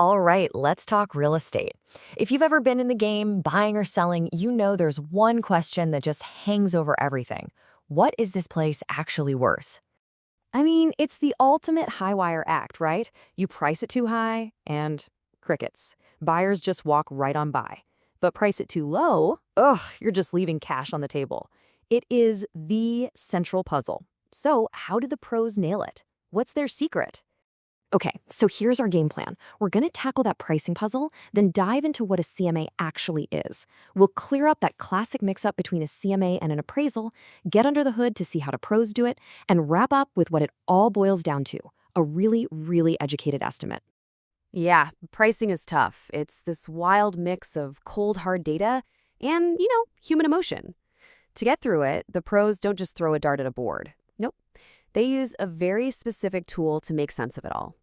All right, let's talk real estate. If you've ever been in the game, buying or selling, you know there's one question that just hangs over everything. What is this place actually worth? I mean, it's the ultimate high wire act, right? You price it too high and crickets. Buyers just walk right on by. But price it too low, ugh, you're just leaving cash on the table. It is the central puzzle. So, how do the pros nail it? What's their secret? Okay, so here's our game plan. We're going to tackle that pricing puzzle, then dive into what a CMA actually is. We'll clear up that classic mix-up between a CMA and an appraisal, get under the hood to see how to pros do it, and wrap up with what it all boils down to, a really, really educated estimate. Yeah, pricing is tough. It's this wild mix of cold, hard data and, human emotion. To get through it, the pros don't just throw a dart at a board. Nope. They use a very specific tool to make sense of it all.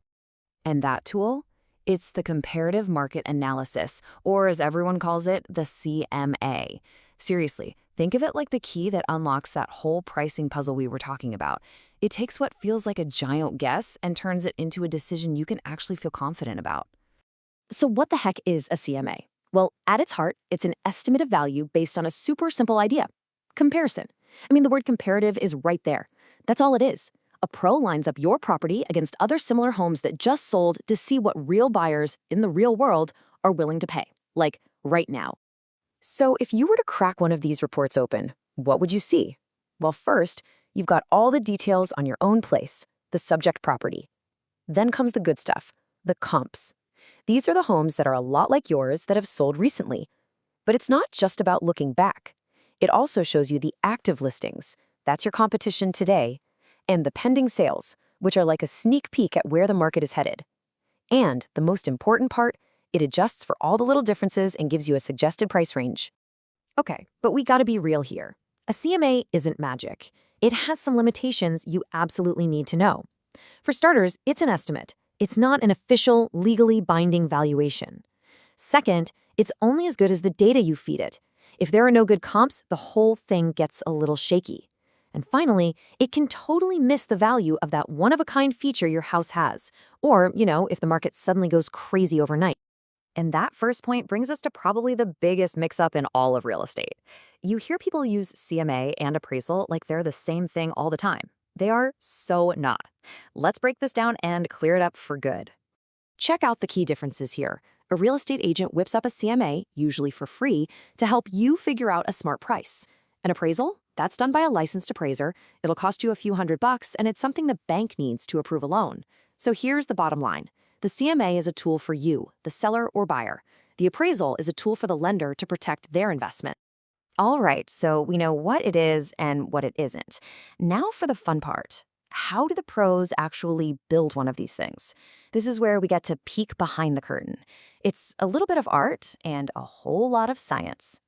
And that tool? It's the Comparative Market Analysis, or as everyone calls it, the CMA. Seriously, think of it like the key that unlocks that whole pricing puzzle we were talking about. It takes what feels like a giant guess and turns it into a decision you can actually feel confident about. So what the heck is a CMA? Well, at its heart, it's an estimate of value based on a super simple idea: comparison. I mean, the word comparative is right there. That's all it is. A pro lines up your property against other similar homes that just sold to see what real buyers in the real world are willing to pay, like right now. So if you were to crack one of these reports open, what would you see? Well, first, you've got all the details on your own place, the subject property. Then comes the good stuff, the comps. These are the homes that are a lot like yours that have sold recently. But it's not just about looking back. It also shows you the active listings. That's your competition today. And the pending sales, which are like a sneak peek at where the market is headed. And the most important part, it adjusts for all the little differences and gives you a suggested price range. Okay, but we gotta be real here. A CMA isn't magic. It has some limitations you absolutely need to know. For starters, it's an estimate. It's not an official, legally binding valuation. Second, it's only as good as the data you feed it. If there are no good comps, the whole thing gets a little shaky. And finally, it can totally miss the value of that one-of-a-kind feature your house has, or, if the market suddenly goes crazy overnight. And that first point brings us to probably the biggest mix-up in all of real estate. You hear people use CMA and appraisal like they're the same thing all the time. They are so not. Let's break this down and clear it up for good. Check out the key differences here. A real estate agent whips up a CMA, usually for free, to help you figure out a smart price. An appraisal? That's done by a licensed appraiser. It'll cost you a few $100, and it's something the bank needs to approve a loan. So here's the bottom line. The CMA is a tool for you, the seller or buyer. The appraisal is a tool for the lender to protect their investment. All right, so we know what it is and what it isn't. Now for the fun part. How do the pros actually build one of these things? This is where we get to peek behind the curtain. It's a little bit of art and a whole lot of science.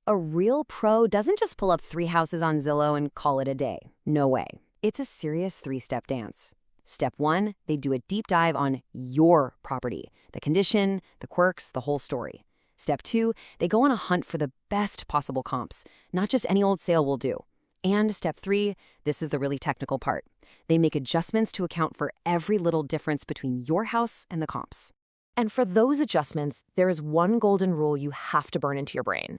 A real pro doesn't just pull up 3 houses on Zillow and call it a day. No way. It's a serious 3-step dance. Step 1, they do a deep dive on your property, the condition, the quirks, the whole story. Step 2, they go on a hunt for the best possible comps. Not just any old sale will do. And step 3, this is the really technical part. They make adjustments to account for every little difference between your house and the comps. And for those adjustments, there is one golden rule you have to burn into your brain.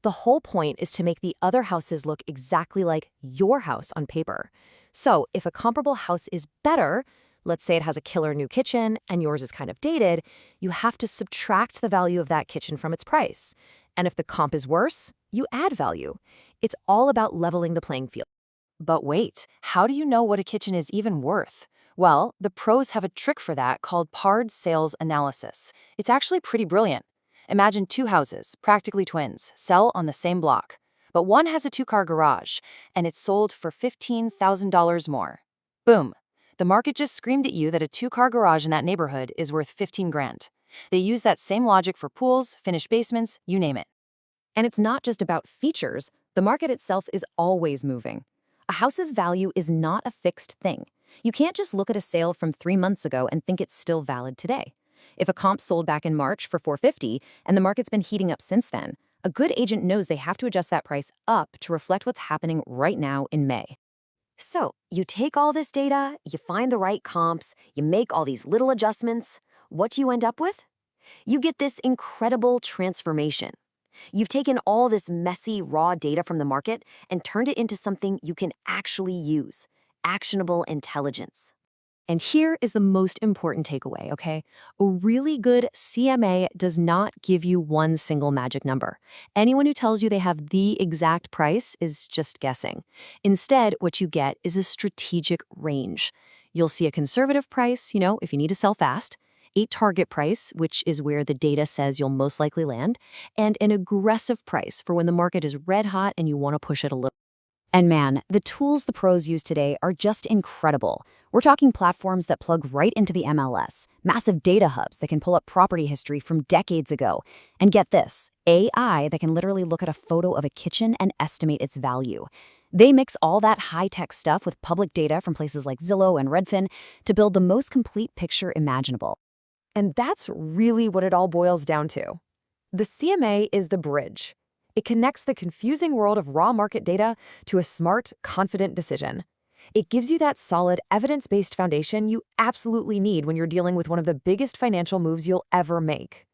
The whole point is to make the other houses look exactly like your house on paper. So if a comparable house is better, let's say it has a killer new kitchen and yours is kind of dated, you have to subtract the value of that kitchen from its price. And if the comp is worse, you add value. It's all about leveling the playing field. But wait, how do you know what a kitchen is even worth? Well, the pros have a trick for that called paired sales analysis. It's actually pretty brilliant. Imagine 2 houses, practically twins, sell on the same block. But one has a 2-car garage, and it's sold for $15,000 more. Boom. The market just screamed at you that a 2-car garage in that neighborhood is worth 15 grand. They use that same logic for pools, finished basements, you name it. And it's not just about features. The market itself is always moving. A house's value is not a fixed thing. You can't just look at a sale from 3 months ago and think it's still valid today. If a comp sold back in March for $450 and the market's been heating up since then, a good agent knows they have to adjust that price up to reflect what's happening right now in May. So, you take all this data, you find the right comps, you make all these little adjustments. what do you end up with? You get this incredible transformation. You've taken all this messy, raw data from the market and turned it into something you can actually use, actionable intelligence. And here is the most important takeaway, okay? A really good CMA does not give you one single magic number. Anyone who tells you they have the exact price is just guessing. Instead, what you get is a strategic range. You'll see a conservative price, if you need to sell fast, a target price, which is where the data says you'll most likely land, and an aggressive price for when the market is red hot and you want to push it a little. And man, the tools the pros use today are just incredible. We're talking platforms that plug right into the MLS, massive data hubs that can pull up property history from decades ago. And get this, AI that can literally look at a photo of a kitchen and estimate its value. They mix all that high-tech stuff with public data from places like Zillow and Redfin to build the most complete picture imaginable. And that's really what it all boils down to. The CMA is the bridge. It connects the confusing world of raw market data to a smart, confident decision. It gives you that solid, evidence-based foundation you absolutely need when you're dealing with one of the biggest financial moves you'll ever make.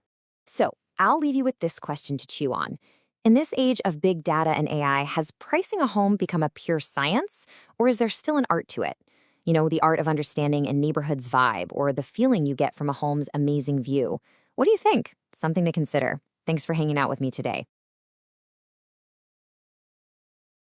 So, I'll leave you with this question to chew on. In this age of big data and AI, has pricing a home become a pure science, or is there still an art to it? The art of understanding a neighborhood's vibe or the feeling you get from a home's amazing view. What do you think? Something to consider. Thanks for hanging out with me today.